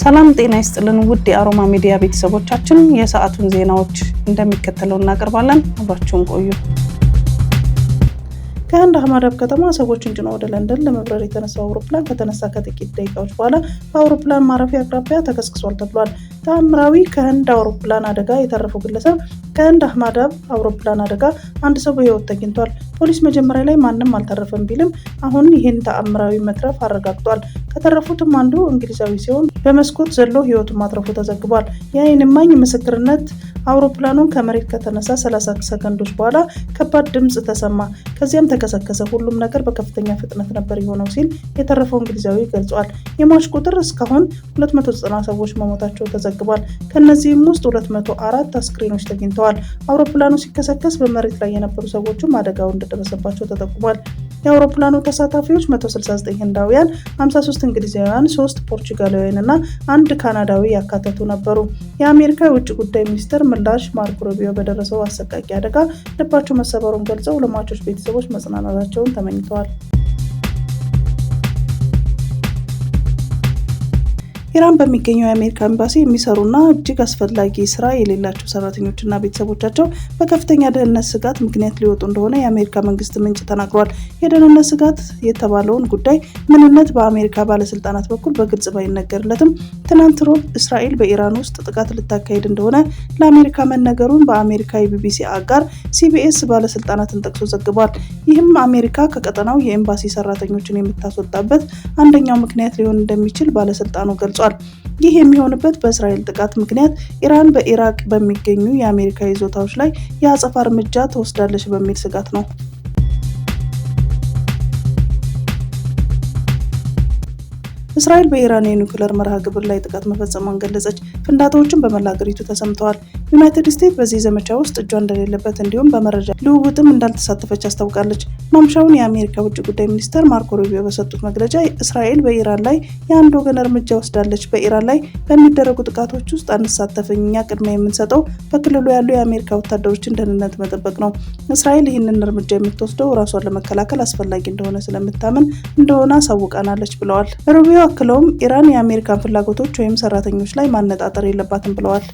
ሰላም ጤና ይስጥልን ውድ የአሮማ ሚዲያ ቤተሰቦቻችን፣ የሰዓቱን ዜናዎች እንደሚከተለው እናቀርባለን። አብራችሁን ቆዩ። ከህንድ አህመዳባድ ከተማ ሰዎችን ጭኖ ወደ ለንደን ለመብረር የተነሳው አውሮፕላን ከተነሳ ከጥቂት ደቂቃዎች በኋላ በአውሮፕላን ማረፊያ አቅራቢያ ተከስክሷል ተብሏል። ተአምራዊ ከህንድ አውሮፕላን አደጋ የተረፈው ግለሰብ ከህንድ አህመዳባድ አውሮፕላን አደጋ አንድ ሰው በህይወት ተገኝቷል። ፖሊስ መጀመሪያ ላይ ማንም አልተረፈም ቢልም አሁን ይህን ተአምራዊ መትረፍ አረጋግጧል። ከተረፉትም አንዱ እንግሊዛዊ ሲሆን በመስኮት ዘሎ ህይወቱን ማትረፉ ተዘግቧል። የዓይን እማኝ ምስክርነት አውሮፕላኑን ከመሬት ከተነሳ 30 ሰከንዶች በኋላ ከባድ ድምጽ ተሰማ፣ ከዚያም ተከሰከሰ። ሁሉም ነገር በከፍተኛ ፍጥነት ነበር የሆነው ሲል የተረፈው እንግሊዛዊ ገልጿል። የሟች ቁጥር እስካሁን 290 ሰዎች መሞታቸው ተዘግቧል። ከነዚህም ውስጥ 204 አስክሬኖች ተገኝተዋል። አውሮፕላኑ ሲከሰከስ በመሬት ላይ የነበሩ ሰዎችም አደጋው እንደደረሰባቸው ተጠቁሟል። የአውሮፕላኑ ተሳታፊዎች 169 ህንዳውያን፣ 53 እንግሊዛውያን፣ 3 ፖርቹጋላውያን እና 1 ካናዳዊ ያካተቱ ነበሩ። የአሜሪካ የውጭ ጉዳይ ሚኒስትር ምላሽ ማርኮ ሩቢዮ በደረሰው አሰቃቂ አደጋ ልባቸው መሰበሩን ገልጸው ለሟቾች ቤተሰቦች መጽናናታቸውን ተመኝተዋል። ኢራን በሚገኘው የአሜሪካ ኤምባሲ የሚሰሩና እጅግ አስፈላጊ ስራ የሌላቸው ሰራተኞችና ቤተሰቦቻቸው በከፍተኛ ደህንነት ስጋት ምክንያት ሊወጡ እንደሆነ የአሜሪካ መንግስት ምንጭ ተናግሯል። የደህንነት ስጋት የተባለውን ጉዳይ ምንነት በአሜሪካ ባለስልጣናት በኩል በግልጽ ባይነገርለትም ትናንት ሮብ እስራኤል በኢራን ውስጥ ጥቃት ልታካሄድ እንደሆነ ለአሜሪካ መነገሩን በአሜሪካ የቢቢሲ አጋር ሲቢኤስ ባለስልጣናትን ጠቅሶ ዘግቧል። ይህም አሜሪካ ከቀጠናው የኤምባሲ ሰራተኞችን የምታስወጣበት አንደኛው ምክንያት ሊሆን እንደሚችል ባለስልጣኑ ገልጿል። ይህ የሚሆንበት በእስራኤል ጥቃት ምክንያት ኢራን በኢራቅ በሚገኙ የአሜሪካ ይዞታዎች ላይ የአጸፋ እርምጃ ትወስዳለች በሚል ስጋት ነው። እስራኤል በኢራን የኒውክሌር መርሃ ግብር ላይ ጥቃት መፈጸሟን ገለጸች። ፍንዳታዎችን በመላ ሀገሪቱ ተሰምተዋል። ዩናይትድ ስቴትስ በዚህ ዘመቻ ውስጥ እጇ እንደሌለበት እንዲሁም በመረጃ ልውውጥም እንዳልተሳተፈች አስታውቃለች። ማምሻውን የአሜሪካ ውጭ ጉዳይ ሚኒስትር ማርኮ ሩቢዮ በሰጡት መግለጫ እስራኤል በኢራን ላይ የአንድ ወገን እርምጃ ወስዳለች፣ በኢራን ላይ በሚደረጉ ጥቃቶች ውስጥ አንሳተፍም፣ እኛ ቅድሚያ የምንሰጠው በክልሉ ያሉ የአሜሪካ ወታደሮችን ደህንነት መጠበቅ ነው። እስራኤል ይህንን እርምጃ የምትወስደው ራሷን ለመከላከል አስፈላጊ እንደሆነ ስለምታምን እንደሆነ አሳውቃናለች ብለዋል። ሩቢዮ አክለውም ኢራን የአሜሪካን ፍላጎቶች ወይም ሰራተኞች ላይ ማነጣጠር የለባትም ብለዋል።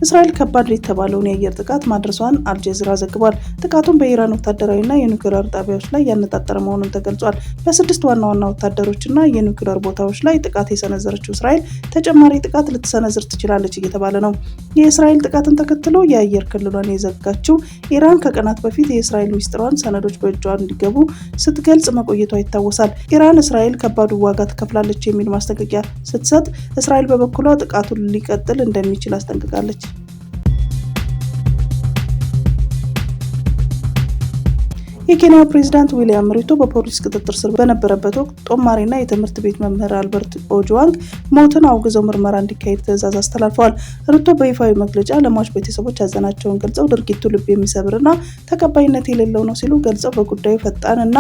እስራኤል ከባድ የተባለውን የአየር ጥቃት ማድረሷን አልጀዚራ ዘግቧል። ጥቃቱን በኢራን ወታደራዊና የኒውክሌር ጣቢያዎች ላይ ያነጣጠረ መሆኑን ተገልጿል። በ6 ዋና ዋና ወታደሮችና የኒውክሌር ቦታዎች ላይ ጥቃት የሰነዘረችው እስራኤል ተጨማሪ ጥቃት ልትሰነዝር ትችላለች እየተባለ ነው። የእስራኤል ጥቃትን ተከትሎ የአየር ክልሏን የዘጋችው ኢራን ከቀናት በፊት የእስራኤል ሚስጥራን ሰነዶች በእጇ እንዲገቡ ስትገልጽ መቆየቷ ይታወሳል። ኢራን እስራኤል ከባድ ዋጋ ትከፍላለች የሚል ማስጠንቀቂያ ስትሰጥ፣ እስራኤል በበኩሏ ጥቃቱን ሊቀጥል እንደሚችል አስጠንቅቃለች። የኬንያ ፕሬዝዳንት ዊሊያም ሩቶ በፖሊስ ቁጥጥር ስር በነበረበት ወቅት ጦማሪና የትምህርት ቤት መምህር አልበርት ኦጁዋንግ ሞትን አውግዘው ምርመራ እንዲካሄድ ትዕዛዝ አስተላልፈዋል። ሩቶ በይፋዊ መግለጫ ለሟች ቤተሰቦች ሐዘናቸውን ገልጸው ድርጊቱ ልብ የሚሰብርና ተቀባይነት የሌለው ነው ሲሉ ገልጸው በጉዳዩ ፈጣን እና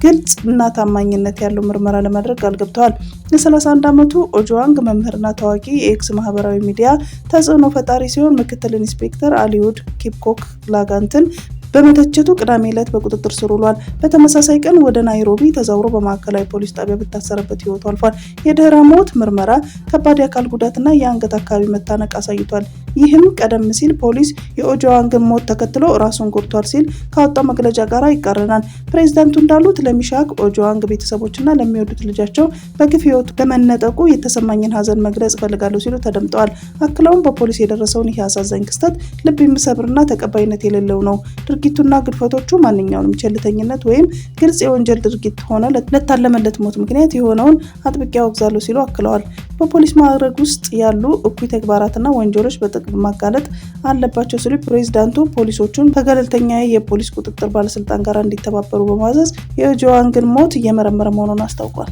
ግልጽ እና ታማኝነት ያለው ምርመራ ለማድረግ ቃል ገብተዋል። የ31 ዓመቱ ኦጁዋንግ መምህርና ታዋቂ የኤክስ ማህበራዊ ሚዲያ ተጽዕኖ ፈጣሪ ሲሆን ምክትል ኢንስፔክተር አሊዩድ ኪፕኮክ ላጋንትን በመተቸቱ ቅዳሜ ዕለት በቁጥጥር ስር ውሏል። በተመሳሳይ ቀን ወደ ናይሮቢ ተዛውሮ በማዕከላዊ ፖሊስ ጣቢያ በታሰረበት ህይወቱ አልፏል። የድህረ ሞት ምርመራ ከባድ የአካል ጉዳትና የአንገት አካባቢ መታነቅ አሳይቷል። ይህም ቀደም ሲል ፖሊስ የኦጁዋንግን ሞት ተከትሎ ራሱን ጎድቷል ሲል ካወጣው መግለጫ ጋር ይቃረናል። ፕሬዝዳንቱ እንዳሉት ለሚሻክ ኦጁዋንግ ቤተሰቦችና ለሚወዱት ልጃቸው በግፍ ህይወቱ በመነጠቁ የተሰማኝን ሀዘን መግለጽ እፈልጋለሁ ሲሉ ተደምጠዋል። አክለውም በፖሊስ የደረሰውን ይህ አሳዛኝ ክስተት ልብ የሚሰብርና ተቀባይነት የሌለው ነው። ድርጊቱና ግድፈቶቹ ማንኛውንም ቸልተኝነት ወይም ግልጽ የወንጀል ድርጊት ሆነ ለታለመለት ሞት ምክንያት የሆነውን አጥብቄ አወግዛለሁ ሲሉ አክለዋል። በፖሊስ ማዕረግ ውስጥ ያሉ እኩይ ተግባራትና ወንጀሎች በጥብቅ ማጋለጥ አለባቸው ሲሉ ፕሬዝዳንቱ ፖሊሶቹን ከገለልተኛ የፖሊስ ቁጥጥር ባለስልጣን ጋር እንዲተባበሩ በማዘዝ የኦጁዋንግን ሞት እየመረመረ መሆኑን አስታውቋል።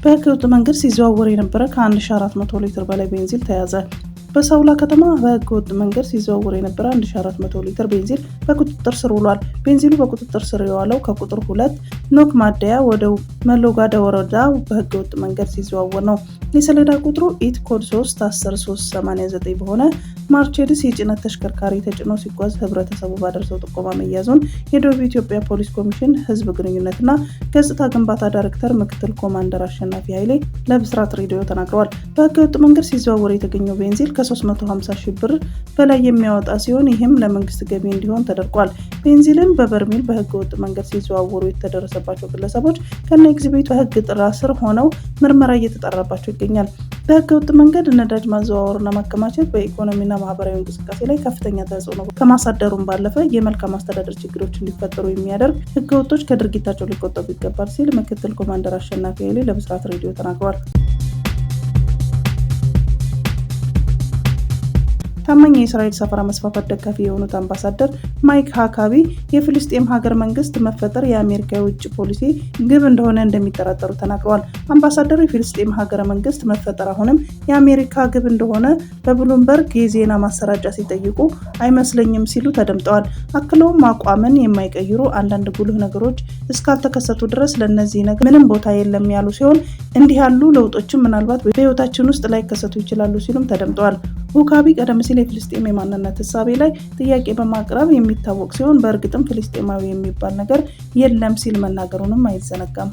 በህገወጥ መንገድ ሲዘዋወር የነበረ ከ1400 ሊትር በላይ ቤንዚን ተያዘ። በሳውላ ከተማ በህገወጥ መንገድ ሲዘዋወር የነበረ 1400 ሊትር ቤንዚን በቁጥጥር ስር ውሏል። ቤንዚኑ በቁጥጥር ስር የዋለው ከቁጥር 2 ኖክ ማደያ ወደ መሎጋዳ ወረዳ በህገወጥ መንገድ ሲዘዋወር ነው። የሰሌዳ ቁጥሩ ኢት ኮድ 3 10389 በሆነ ማርቼዲስ የጭነት ተሽከርካሪ ተጭኖ ሲጓዝ ህብረተሰቡ ባደረሰው ጥቆማ መያዙን የደቡብ ኢትዮጵያ ፖሊስ ኮሚሽን ህዝብ ግንኙነትና ገጽታ ግንባታ ዳይሬክተር ምክትል ኮማንደር አሸናፊ ኃይሌ ለብስራት ሬዲዮ ተናግረዋል። በህገወጥ መንገድ ሲዘዋወር የተገኘው ቤንዚል ከ350 ሺህ ብር በላይ የሚያወጣ ሲሆን ይህም ለመንግስት ገቢ እንዲሆን ተደርጓል። ቤንዚልን በበርሜል በህገወጥ መንገድ ሲዘዋወሩ የተደረሰባቸው ግለሰቦች ከነ ኤግዚቢቱ በህግ ጥላ ስር ሆነው ምርመራ እየተጣራባቸው ይገኛል። በህገወጥ መንገድ ነዳጅ ማዘዋወርና ማከማቸት በኢኮኖሚና ማህበራዊ እንቅስቃሴ ላይ ከፍተኛ ተጽዕኖ ከማሳደሩም ባለፈ የመልካም አስተዳደር ችግሮች እንዲፈጠሩ የሚያደርግ ህገወጦች ከድርጊታቸው ሊቆጠቡ ይገባል ሲል ምክትል ኮማንደር አሸናፊ ኃይሌ ለብስራት ሬዲዮ ተናግረዋል። ታማኝ የእስራኤል ሰፈራ መስፋፋት ደጋፊ የሆኑት አምባሳደር ማይክ ሃካቢ የፍልስጤም ሀገር መንግስት መፈጠር የአሜሪካ የውጭ ፖሊሲ ግብ እንደሆነ እንደሚጠራጠሩ ተናግረዋል። አምባሳደሩ የፍልስጤም ሀገር መንግስት መፈጠር አሁንም የአሜሪካ ግብ እንደሆነ በብሉምበርግ የዜና ማሰራጫ ሲጠይቁ አይመስለኝም ሲሉ ተደምጠዋል። አክለውም አቋምን የማይቀይሩ አንዳንድ ጉልህ ነገሮች እስካልተከሰቱ ድረስ ለእነዚህ ነገር ምንም ቦታ የለም ያሉ ሲሆን እንዲህ ያሉ ለውጦችም ምናልባት በህይወታችን ውስጥ ላይከሰቱ ይችላሉ ሲሉም ተደምጠዋል። ሁካቢ ቀደም ሲል የፍልስጤም የማንነት ህሳቤ ላይ ጥያቄ በማቅረብ የሚታወቅ ሲሆን በእርግጥም ፍልስጤማዊ የሚባል ነገር የለም ሲል መናገሩንም አይዘነጋም።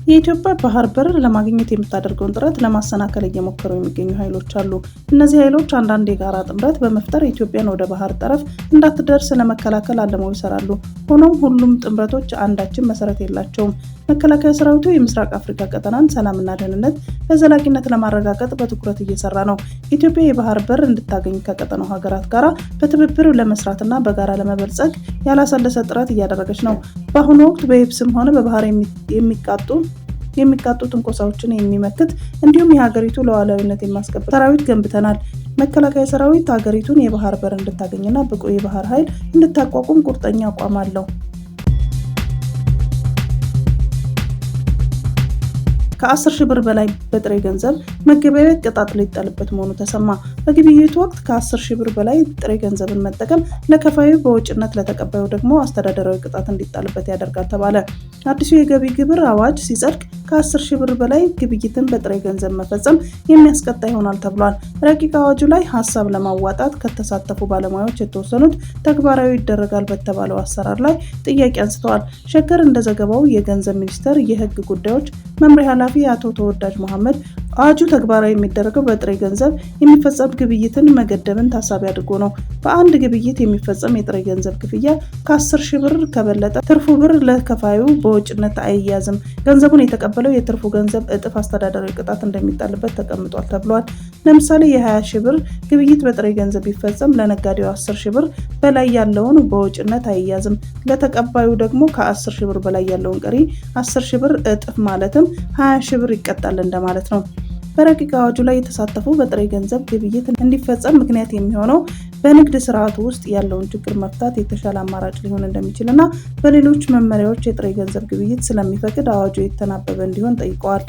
የኢትዮጵያ ባህር በር ለማግኘት የምታደርገውን ጥረት ለማሰናከል እየሞከሩ የሚገኙ ኃይሎች አሉ። እነዚህ ኃይሎች አንዳንድ የጋራ ጥምረት በመፍጠር ኢትዮጵያን ወደ ባህር ጠረፍ እንዳትደርስ ለመከላከል አልመው ይሰራሉ። ሆኖም ሁሉም ጥምረቶች አንዳችን መሰረት የላቸውም። መከላከያ ሰራዊቱ የምስራቅ አፍሪካ ቀጠናን ሰላምና ደህንነት በዘላቂነት ለማረጋገጥ በትኩረት እየሰራ ነው። ኢትዮጵያ የባህር በር እንድታገኝ ከቀጠናው ሀገራት ጋር በትብብር ለመስራትና በጋራ ለመበልጸግ ያላሰለሰ ጥረት እያደረገች ነው። በአሁኑ ወቅት በየብስም ሆነ በባህር የሚቃጡ ትንኮሳዎችን የሚመክት እንዲሁም የሀገሪቱ ሉዓላዊነት የማስከበር ሰራዊት ገንብተናል። መከላከያ ሰራዊት ሀገሪቱን የባህር በር እንድታገኝና ብቁ የባህር ኃይል እንድታቋቁም ቁርጠኛ አቋም አለው። ከ10 ሺህ ብር በላይ በጥሬ ገንዘብ መገበያየት ቅጣት ሊጣልበት መሆኑ ተሰማ። በግብይቱ ወቅት ከ10 ሺህ ብር በላይ ጥሬ ገንዘብን መጠቀም ለከፋዩ በውጭነት ለተቀባዩ ደግሞ አስተዳደራዊ ቅጣት እንዲጣልበት ያደርጋል ተባለ። አዲሱ የገቢ ግብር አዋጅ ሲጸድቅ ከ10 ሺህ ብር በላይ ግብይትን በጥሬ ገንዘብ መፈጸም የሚያስቀጣ ይሆናል ተብሏል። ረቂቅ አዋጁ ላይ ሀሳብ ለማዋጣት ከተሳተፉ ባለሙያዎች የተወሰኑት ተግባራዊ ይደረጋል በተባለው አሰራር ላይ ጥያቄ አንስተዋል። ሸገር እንደዘገባው የገንዘብ ሚኒስቴር የህግ ጉዳዮች መምሪያ ኃላፊ አቶ ተወዳጅ መሐመድ አዋጁ ተግባራዊ የሚደረገው በጥሬ ገንዘብ የሚፈጸም ግብይትን መገደብን ታሳቢ አድርጎ ነው። በአንድ ግብይት የሚፈጸም የጥሬ ገንዘብ ክፍያ ከ10 ሺህ ብር ከበለጠ ትርፉ ብር ለከፋዩ በውጭነት አይያዝም። ገንዘቡን የተቀበለው የትርፉ ገንዘብ እጥፍ አስተዳደራዊ ቅጣት እንደሚጣልበት ተቀምጧል ተብሏል። ለምሳሌ የ20 ሺህ ብር ግብይት በጥሬ ገንዘብ ቢፈጸም ለነጋዴው 10 ሺህ ብር በላይ ያለውን በውጭነት አይያዝም። ለተቀባዩ ደግሞ ከ10 ሺህ ብር በላይ ያለውን ቀሪ 10 ሺህ ብር እጥፍ ማለትም 20 ሺህ ብር ይቀጣል እንደማለት ነው። በረቂቅ አዋጁ ላይ የተሳተፉ በጥሬ ገንዘብ ግብይት እንዲፈጸም ምክንያት የሚሆነው በንግድ ስርዓቱ ውስጥ ያለውን ችግር መፍታት የተሻለ አማራጭ ሊሆን እንደሚችልና በሌሎች መመሪያዎች የጥሬ ገንዘብ ግብይት ስለሚፈቅድ አዋጁ የተናበበ እንዲሆን ጠይቀዋል።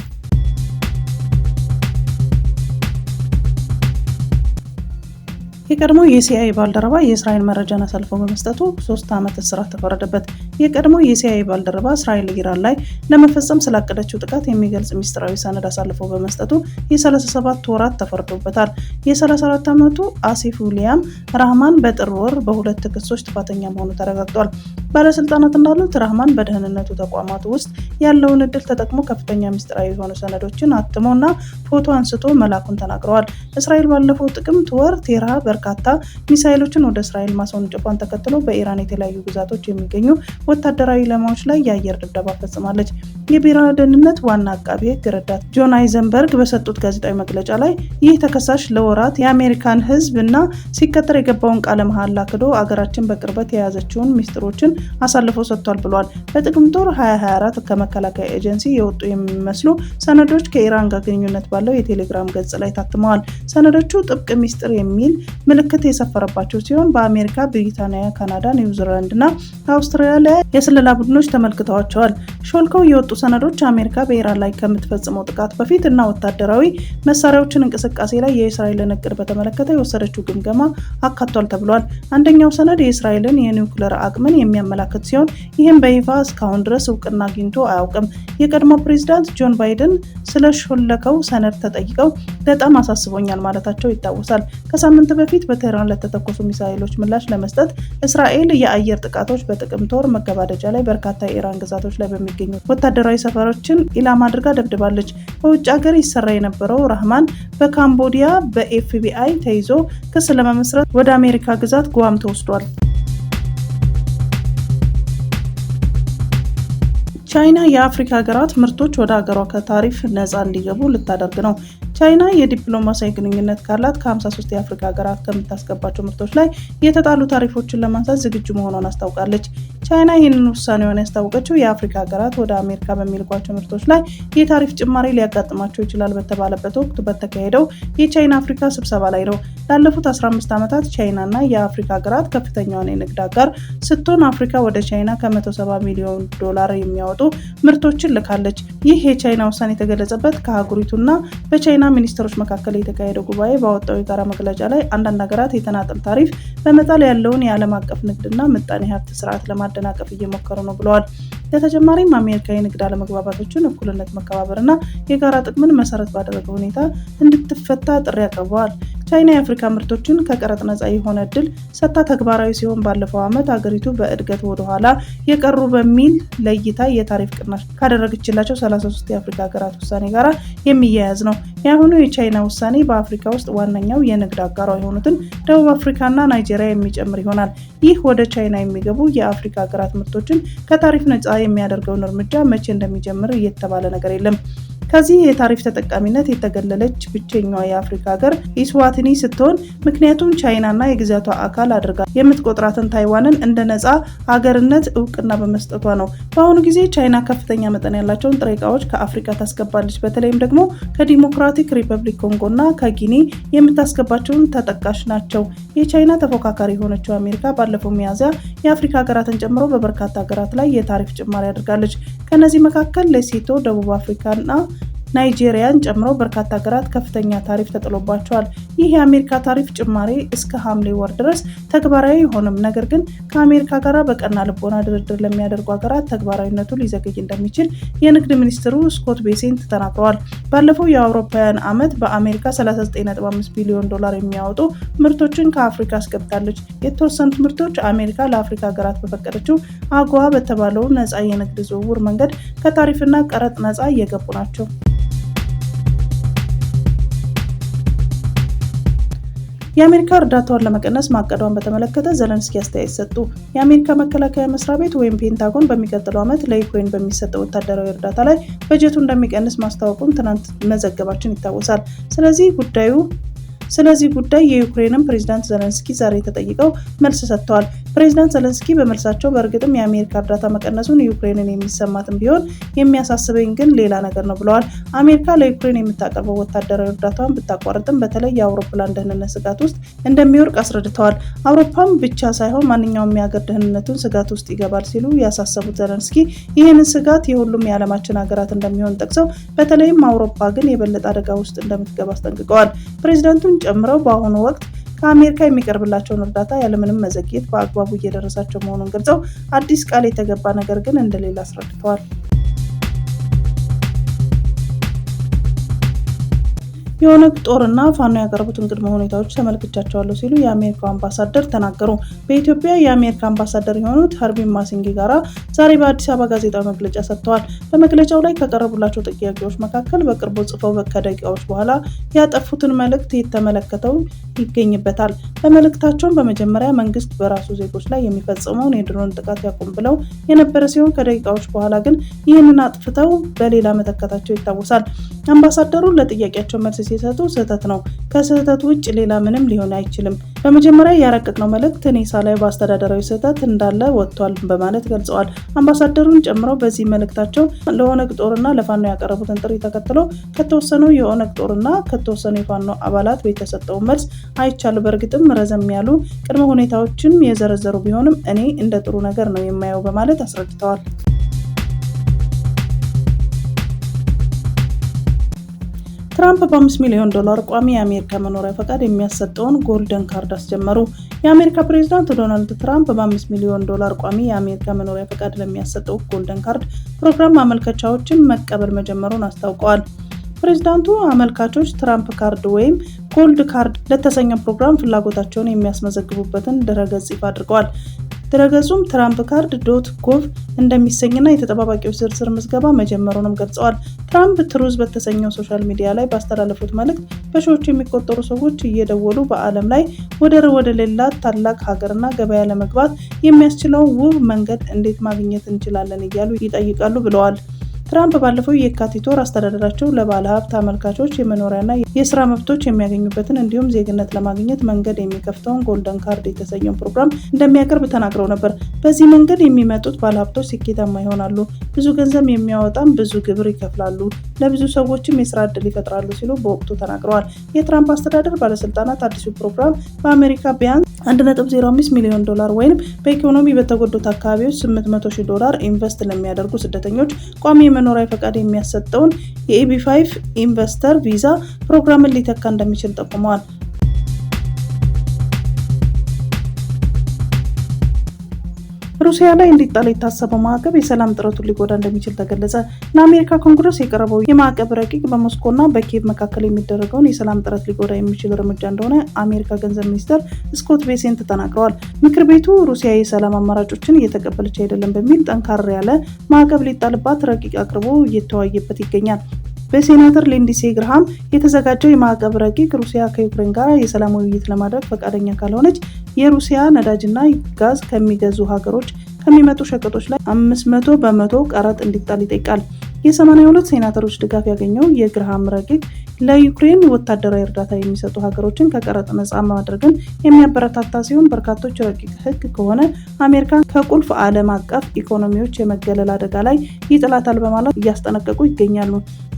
የቀድሞ የሲአይኤ ባልደረባ የእስራኤል መረጃን አሳልፎ በመስጠቱ 3 ዓመት እስራት ተፈረደበት። የቀድሞ የሲአይኤ ባልደረባ እስራኤል ኢራን ላይ ለመፈጸም ስላቀደችው ጥቃት የሚገልጽ ሚስጥራዊ ሰነድ አሳልፎ በመስጠቱ የ37 ወራት ተፈርዶበታል። የ34 ዓመቱ አሲፍ ዊሊያም ራህማን በጥር ወር በሁለት ክሶች ጥፋተኛ መሆኑ ተረጋግጧል። ባለስልጣናት እንዳሉት ራህማን በደህንነቱ ተቋማት ውስጥ ያለውን እድል ተጠቅሞ ከፍተኛ ሚስጥራዊ የሆኑ ሰነዶችን አትሞና ፎቶ አንስቶ መላኩን ተናግረዋል። እስራኤል ባለፈው ጥቅምት ወር ቴራ በርካታ ሚሳኤሎችን ወደ እስራኤል ማስወንጨፏን ተከትሎ በኢራን የተለያዩ ግዛቶች የሚገኙ ወታደራዊ ኢላማዎች ላይ የአየር ድብደባ ፈጽማለች። የብሔራዊ ደህንነት ዋና አቃቤ ሕግ ረዳት ጆን አይዘንበርግ በሰጡት ጋዜጣዊ መግለጫ ላይ ይህ ተከሳሽ ለወራት የአሜሪካን ሕዝብ እና ሲከተል የገባውን ቃለ መሃላ ክዶ አገራችን በቅርበት የያዘችውን ሚስጥሮችን አሳልፎ ሰጥቷል ብሏል። በጥቅምት ወር 2024 ከመከላከያ ኤጀንሲ የወጡ የሚመስሉ ሰነዶች ከኢራን ጋር ግንኙነት ባለው የቴሌግራም ገጽ ላይ ታትመዋል። ሰነዶቹ ጥብቅ ሚስጥር የሚል ምልክት የሰፈረባቸው ሲሆን በአሜሪካ፣ ብሪታንያ፣ ካናዳ፣ ኒውዚላንድ እና አውስትራሊያ የስለላ ቡድኖች ተመልክተዋቸዋል። ሾልከው የወጡ ሰነዶች አሜሪካ በኢራን ላይ ከምትፈጽመው ጥቃት በፊት እና ወታደራዊ መሳሪያዎችን እንቅስቃሴ ላይ የእስራኤልን እቅድ በተመለከተ የወሰደችው ግምገማ አካቷል ተብሏል። አንደኛው ሰነድ የእስራኤልን የኒውክሌር አቅምን የሚያመላክት ሲሆን ይህም በይፋ እስካሁን ድረስ እውቅና አግኝቶ አያውቅም። የቀድሞ ፕሬዚዳንት ጆን ባይደን ስለ ሾለከው ሰነድ ተጠይቀው በጣም አሳስቦኛል ማለታቸው ይታወሳል። ከሳምንት በፊት በቴህራን ለተተኮሱ ሚሳኤሎች ምላሽ ለመስጠት እስራኤል የአየር ጥቃቶች በጥቅምት ወር መገባደጃ ላይ በርካታ የኢራን ግዛቶች ላይ በሚገኙ ወታደራዊ ሰፈሮችን ኢላማ አድርጋ ደብድባለች። በውጭ ሀገር ይሰራ የነበረው ራህማን በካምቦዲያ በኤፍቢአይ ተይዞ ክስ ለመመስረት ወደ አሜሪካ ግዛት ጓም ተወስዷል። ቻይና የአፍሪካ ሀገራት ምርቶች ወደ ሀገሯ ከታሪፍ ነፃ እንዲገቡ ልታደርግ ነው። ቻይና የዲፕሎማሲያዊ ግንኙነት ካላት ከ53 የአፍሪካ ሀገራት ከምታስገባቸው ምርቶች ላይ የተጣሉ ታሪፎችን ለማንሳት ዝግጁ መሆኗን አስታውቃለች። ቻይና ይህንን ውሳኔዋን ያስታወቀችው የአፍሪካ ሀገራት ወደ አሜሪካ በሚልኳቸው ምርቶች ላይ የታሪፍ ጭማሪ ሊያጋጥማቸው ይችላል በተባለበት ወቅት በተካሄደው የቻይና አፍሪካ ስብሰባ ላይ ነው። ላለፉት 15 ዓመታት ቻይና እና የአፍሪካ ሀገራት ከፍተኛውን የንግድ አጋር ስትሆን አፍሪካ ወደ ቻይና ከ170 ሚሊዮን ዶላር የሚያወጡ ምርቶችን ልካለች። ይህ የቻይና ውሳኔ የተገለጸበት ከአህጉሪቱና በቻይና ሚኒስትሮች መካከል የተካሄደው ጉባኤ ባወጣው የጋራ መግለጫ ላይ አንዳንድ ሀገራት የተናጠል ታሪፍ በመጣል ያለውን የዓለም አቀፍ ንግድና ምጣኔ ሀብት ስርዓት ለማደናቀፍ እየሞከሩ ነው ብለዋል። በተጨማሪም አሜሪካ የንግድ አለመግባባቶችን እኩልነት፣ መከባበርና የጋራ ጥቅምን መሰረት ባደረገ ሁኔታ እንድትፈታ ጥሪ አቅርበዋል። ቻይና የአፍሪካ ምርቶችን ከቀረጥ ነፃ የሆነ እድል ሰጥታ ተግባራዊ ሲሆን ባለፈው ዓመት አገሪቱ በእድገት ወደኋላ የቀሩ በሚል ለይታ የታሪፍ ቅናሽ ካደረገችላቸው 33 የአፍሪካ ሀገራት ውሳኔ ጋር የሚያያዝ ነው። የአሁኑ የቻይና ውሳኔ በአፍሪካ ውስጥ ዋነኛው የንግድ አጋሯ የሆኑትን ደቡብ አፍሪካና ናይጄሪያ የሚጨምር ይሆናል። ይህ ወደ ቻይና የሚገቡ የአፍሪካ ሀገራት ምርቶችን ከታሪፍ ነፃ የሚያደርገውን እርምጃ መቼ እንደሚጀምር እየተባለ ነገር የለም። ከዚህ የታሪፍ ተጠቃሚነት የተገለለች ብቸኛዋ የአፍሪካ ሀገር ኢስዋቲኒ ስትሆን ምክንያቱም ቻይናና የግዛቷ አካል አድርጋ የምትቆጥራትን ታይዋንን እንደ ነፃ ሀገርነት እውቅና በመስጠቷ ነው። በአሁኑ ጊዜ ቻይና ከፍተኛ መጠን ያላቸውን ጥሬ ዕቃዎች ከአፍሪካ ታስገባለች። በተለይም ደግሞ ከዲሞክራቲክ ሪፐብሊክ ኮንጎና ከጊኒ የምታስገባቸውን ተጠቃሽ ናቸው። የቻይና ተፎካካሪ የሆነችው አሜሪካ ባለፈው ሚያዝያ የአፍሪካ ሀገራትን ጨምሮ በበርካታ ሀገራት ላይ የታሪፍ ጭማሪ አድርጋለች። ከነዚህ መካከል ሌሴቶ፣ ደቡብ አፍሪካና ናይጄሪያን ጨምሮ በርካታ ሀገራት ከፍተኛ ታሪፍ ተጥሎባቸዋል። ይህ የአሜሪካ ታሪፍ ጭማሪ እስከ ሐምሌ ወር ድረስ ተግባራዊ አይሆንም። ነገር ግን ከአሜሪካ ጋር በቀና ልቦና ድርድር ለሚያደርጉ ሀገራት ተግባራዊነቱ ሊዘገይ እንደሚችል የንግድ ሚኒስትሩ ስኮት ቤሴንት ተናግረዋል። ባለፈው የአውሮፓውያን ዓመት በአሜሪካ 39.5 ቢሊዮን ዶላር የሚያወጡ ምርቶችን ከአፍሪካ አስገብታለች። የተወሰኑት ምርቶች አሜሪካ ለአፍሪካ ሀገራት በፈቀደችው አጎዋ በተባለው ነፃ የንግድ ዝውውር መንገድ ከታሪፍና ቀረጥ ነፃ እየገቡ ናቸው። የአሜሪካ እርዳታውን ለመቀነስ ማቀዷን በተመለከተ ዘለንስኪ አስተያየት ሰጡ። የአሜሪካ መከላከያ መስሪያ ቤት ወይም ፔንታጎን በሚቀጥለው ዓመት ለዩክሬን በሚሰጠው ወታደራዊ እርዳታ ላይ በጀቱ እንደሚቀንስ ማስታወቁን ትናንት መዘገባችን ይታወሳል። ስለዚህ ጉዳይ የዩክሬንን ፕሬዝዳንት ዘለንስኪ ዛሬ ተጠይቀው መልስ ሰጥተዋል። ፕሬዝዳንት ዘለንስኪ በመልሳቸው በእርግጥም የአሜሪካ እርዳታ መቀነሱን ዩክሬንን የሚሰማትም ቢሆን የሚያሳስበኝ ግን ሌላ ነገር ነው ብለዋል። አሜሪካ ለዩክሬን የምታቀርበው ወታደራዊ እርዳታውን ብታቋርጥም በተለይ የአውሮፕላን ደህንነት ስጋት ውስጥ እንደሚወድቅ አስረድተዋል። አውሮፓም ብቻ ሳይሆን ማንኛውም የሀገር ደህንነቱን ስጋት ውስጥ ይገባል ሲሉ ያሳሰቡት ዘለንስኪ ይህንን ስጋት የሁሉም የዓለማችን ሀገራት እንደሚሆን ጠቅሰው በተለይም አውሮፓ ግን የበለጠ አደጋ ውስጥ እንደምትገባ አስጠንቅቀዋል። ፕሬዝዳንቱን ጨምረው በአሁኑ ወቅት ከአሜሪካ የሚቀርብላቸውን እርዳታ ያለምንም መዘግየት በአግባቡ እየደረሳቸው መሆኑን ገልጸው አዲስ ቃል የተገባ ነገር ግን እንደሌለ አስረድተዋል። የኦነግ ጦርና ፋኖ ያቀረቡትን ቅድመ ሁኔታዎች ተመልክቻቸዋለሁ ሲሉ የአሜሪካው አምባሳደር ተናገሩ። በኢትዮጵያ የአሜሪካ አምባሳደር የሆኑት ሀርቢን ማሲንጊጋራ ዛሬ በአዲስ አበባ ጋዜጣዊ መግለጫ ሰጥተዋል። በመግለጫው ላይ ከቀረቡላቸው ጥያቄዎች መካከል በቅርቡ ጽፈው ከደቂቃዎች በኋላ ያጠፉትን መልእክት የተመለከተው ይገኝበታል። በመልእክታቸውም በመጀመሪያ መንግስት በራሱ ዜጎች ላይ የሚፈጽመውን የድሮን ጥቃት ያቁም ብለው የነበረ ሲሆን ከደቂቃዎች በኋላ ግን ይህንን አጥፍተው በሌላ መተካታቸው ይታወሳል። አምባሳደሩ ለጥያቄያቸው መልስ ሲሰጡ ስህተት ነው፣ ከስህተት ውጭ ሌላ ምንም ሊሆን አይችልም። በመጀመሪያ ያረቀቅነው መልእክት ኔሳ ላይ በአስተዳደራዊ ስህተት እንዳለ ወጥቷል በማለት ገልጸዋል። አምባሳደሩን ጨምረው በዚህ መልእክታቸው ለኦነግ ጦርና ለፋኖ ያቀረቡትን ጥሪ ተከትሎ ከተወሰኑ የኦነግ ጦርና ከተወሰኑ የፋኖ አባላት የተሰጠውን መልስ አይቻለሁ። በእርግጥም ረዘም ያሉ ቅድመ ሁኔታዎችን የዘረዘሩ ቢሆንም እኔ እንደ ጥሩ ነገር ነው የማየው በማለት አስረድተዋል። ትራምፕ በ5 ሚሊዮን ዶላር ቋሚ የአሜሪካ መኖሪያ ፈቃድ የሚያሰጠውን ጎልደን ካርድ አስጀመሩ። የአሜሪካ ፕሬዝዳንት ዶናልድ ትራምፕ በ5 ሚሊዮን ዶላር ቋሚ የአሜሪካ መኖሪያ ፈቃድ ለሚያሰጠው ጎልደን ካርድ ፕሮግራም ማመልከቻዎችን መቀበል መጀመሩን አስታውቀዋል። ፕሬዝዳንቱ አመልካቾች ትራምፕ ካርድ ወይም ጎልድ ካርድ ለተሰኘ ፕሮግራም ፍላጎታቸውን የሚያስመዘግቡበትን ድረገጽ ይፋ አድርገዋል። ድረገጹም ትራምፕ ካርድ .ጎቭ እንደሚሰኝና የተጠባባቂዎች ዝርዝር ምዝገባ መጀመሩንም ገልጸዋል። ትራምፕ ትሩዝ በተሰኘው ሶሻል ሚዲያ ላይ ባስተላለፉት መልእክት በሺዎች የሚቆጠሩ ሰዎች እየደወሉ በዓለም ላይ ወደር ወደሌላት ታላቅ ሀገርና ገበያ ለመግባት የሚያስችለው ውብ መንገድ እንዴት ማግኘት እንችላለን እያሉ ይጠይቃሉ ብለዋል። ትራምፕ ባለፈው የካቲት ወር አስተዳደራቸው ለባለ ሀብት አመልካቾች የመኖሪያና የስራ መብቶች የሚያገኙበትን እንዲሁም ዜግነት ለማግኘት መንገድ የሚከፍተውን ጎልደን ካርድ የተሰኘውን ፕሮግራም እንደሚያቀርብ ተናግረው ነበር። በዚህ መንገድ የሚመጡት ባለሀብቶች ስኬታማ ይሆናሉ፣ ብዙ ገንዘብ የሚያወጣም ብዙ ግብር ይከፍላሉ፣ ለብዙ ሰዎችም የስራ ዕድል ይፈጥራሉ ሲሉ በወቅቱ ተናግረዋል። የትራምፕ አስተዳደር ባለስልጣናት አዲሱ ፕሮግራም በአሜሪካ ቢያንስ $1.05 ሚሊዮን ወይም በኢኮኖሚ በተጎዱት አካባቢዎች $800,000 ኢንቨስት ለሚያደርጉ ስደተኞች ቋሚ የመኖሪያ ፈቃድ የሚያሰጠውን የኢቢ5 ኢንቨስተር ቪዛ ፕሮግራምን ሊተካ እንደሚችል ጠቁመዋል። ሩሲያ ላይ እንዲጣል የታሰበው ማዕቀብ የሰላም ጥረቱን ሊጎዳ እንደሚችል ተገለጸ። ለአሜሪካ ኮንግረስ የቀረበው የማዕቀብ ረቂቅ በሞስኮና በኪየቭ መካከል የሚደረገውን የሰላም ጥረት ሊጎዳ የሚችል እርምጃ እንደሆነ አሜሪካ ገንዘብ ሚኒስትር ስኮት ቤሴንት ተናግረዋል። ምክር ቤቱ ሩሲያ የሰላም አማራጮችን እየተቀበለች አይደለም በሚል ጠንካራ ያለ ማዕቀብ ሊጣልባት ረቂቅ አቅርቦ እየተወያየበት ይገኛል። በሴናተር ሊንድሴ ግርሃም የተዘጋጀው የማዕቀብ ረቂቅ ሩሲያ ከዩክሬን ጋር የሰላም ውይይት ለማድረግ ፈቃደኛ ካልሆነች የሩሲያ ነዳጅና ጋዝ ከሚገዙ ሀገሮች ከሚመጡ ሸቀጦች ላይ 500 በመቶ ቀረጥ እንዲጣል ይጠይቃል። የ82 ሴናተሮች ድጋፍ ያገኘው የግርሃም ረቂቅ ለዩክሬን ወታደራዊ እርዳታ የሚሰጡ ሀገሮችን ከቀረጥ ነፃ ማድረግን የሚያበረታታ ሲሆን በርካቶች ረቂቅ ሕግ ከሆነ አሜሪካን ከቁልፍ ዓለም አቀፍ ኢኮኖሚዎች የመገለል አደጋ ላይ ይጥላታል በማለት እያስጠነቀቁ ይገኛሉ።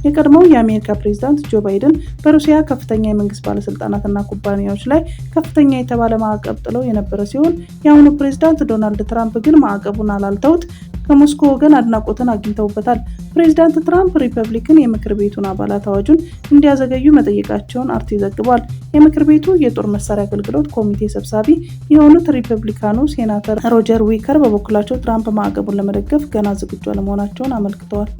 የቀድሞው የአሜሪካ ፕሬዝዳንት ጆ ባይደን በሩሲያ ከፍተኛ የመንግስት ባለስልጣናትና ኩባንያዎች ላይ ከፍተኛ የተባለ ማዕቀብ ጥለው የነበረ ሲሆን የአሁኑ ፕሬዝዳንት ዶናልድ ትራምፕ ግን ማዕቀቡን አላልተውት ከሞስኮ ወገን አድናቆትን አግኝተውበታል። ፕሬዝዳንት ትራምፕ ሪፐብሊካን የምክር ቤቱን አባላት አዋጁን እንዲያዘገዩ መጠየቃቸውን አርቲ ዘግቧል። የምክር ቤቱ የጦር መሳሪያ አገልግሎት ኮሚቴ ሰብሳቢ የሆኑት ሪፐብሊካኑ ሴናተር ሮጀር ዊከር በበኩላቸው ትራምፕ ማዕቀቡን ለመደገፍ ገና ዝግጁ አለመሆናቸውን አመልክተዋል።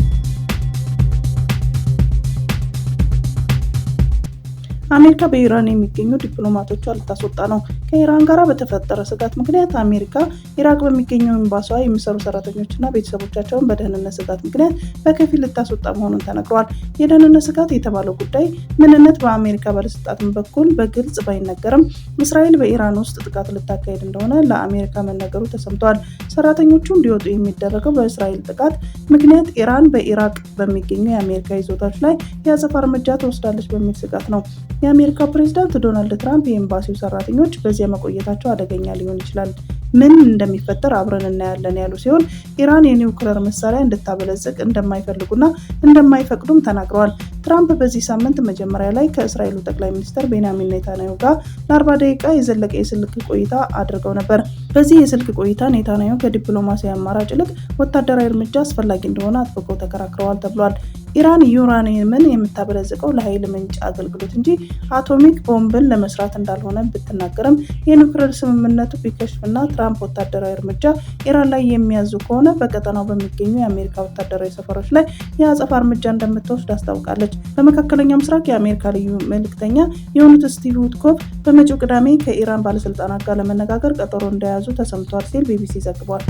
አሜሪካ በኢራን የሚገኙ ዲፕሎማቶቿ ልታስወጣ ነው። ከኢራን ጋር በተፈጠረ ስጋት ምክንያት አሜሪካ ኢራቅ በሚገኘው ኤምባሲዋ የሚሰሩ ሰራተኞችና ቤተሰቦቻቸውን በደህንነት ስጋት ምክንያት በከፊል ልታስወጣ መሆኑን ተነግሯል። የደህንነት ስጋት የተባለው ጉዳይ ምንነት በአሜሪካ ባለስልጣናት በኩል በግልጽ ባይነገርም እስራኤል በኢራን ውስጥ ጥቃት ልታካሄድ እንደሆነ ለአሜሪካ መነገሩ ተሰምቷል። ሰራተኞቹ እንዲወጡ የሚደረገው በእስራኤል ጥቃት ምክንያት ኢራን በኢራቅ በሚገኙ የአሜሪካ ይዞታዎች ላይ የአጸፋ እርምጃ ትወስዳለች በሚል ስጋት ነው። የአሜሪካ ፕሬዝዳንት ዶናልድ ትራምፕ የኤምባሲው ሰራተኞች በዚያ መቆየታቸው አደገኛ ሊሆን ይችላል፣ ምን እንደሚፈጠር አብረን እናያለን ያሉ ሲሆን ኢራን የኒውክሌር መሳሪያ እንድታበለጽግ እንደማይፈልጉና እንደማይፈቅዱም ተናግረዋል። ትራምፕ በዚህ ሳምንት መጀመሪያ ላይ ከእስራኤሉ ጠቅላይ ሚኒስትር ቤንያሚን ኔታንያሁ ጋር ለ40 ደቂቃ የዘለቀ የስልክ ቆይታ አድርገው ነበር። በዚህ የስልክ ቆይታ ኔታንያሁ ከዲፕሎማሲያዊ አማራጭ ይልቅ ወታደራዊ እርምጃ አስፈላጊ እንደሆነ አጥብቀው ተከራክረዋል ተብሏል። ኢራን ዩራኒየምን የምታበለጽቀው ለኃይል ምንጭ አገልግሎት እንጂ አቶሚክ ቦምብን ለመስራት እንዳልሆነ ብትናገርም የኒውክሌር ስምምነቱ ቢከሽፍና ትራምፕ ወታደራዊ እርምጃ ኢራን ላይ የሚያዙ ከሆነ በቀጠናው በሚገኙ የአሜሪካ ወታደራዊ ሰፈሮች ላይ የአጸፋ እርምጃ እንደምትወስድ አስታውቃለች። በመካከለኛው ምስራቅ የአሜሪካ ልዩ መልእክተኛ የሆኑት ስቲቭ ዊትኮፍ በመጪው ቅዳሜ ከኢራን ባለስልጣናት ጋር ለመነጋገር ቀጠሮ እንደያዙ ተሰምቷል ሲል ቢቢሲ ዘግቧል።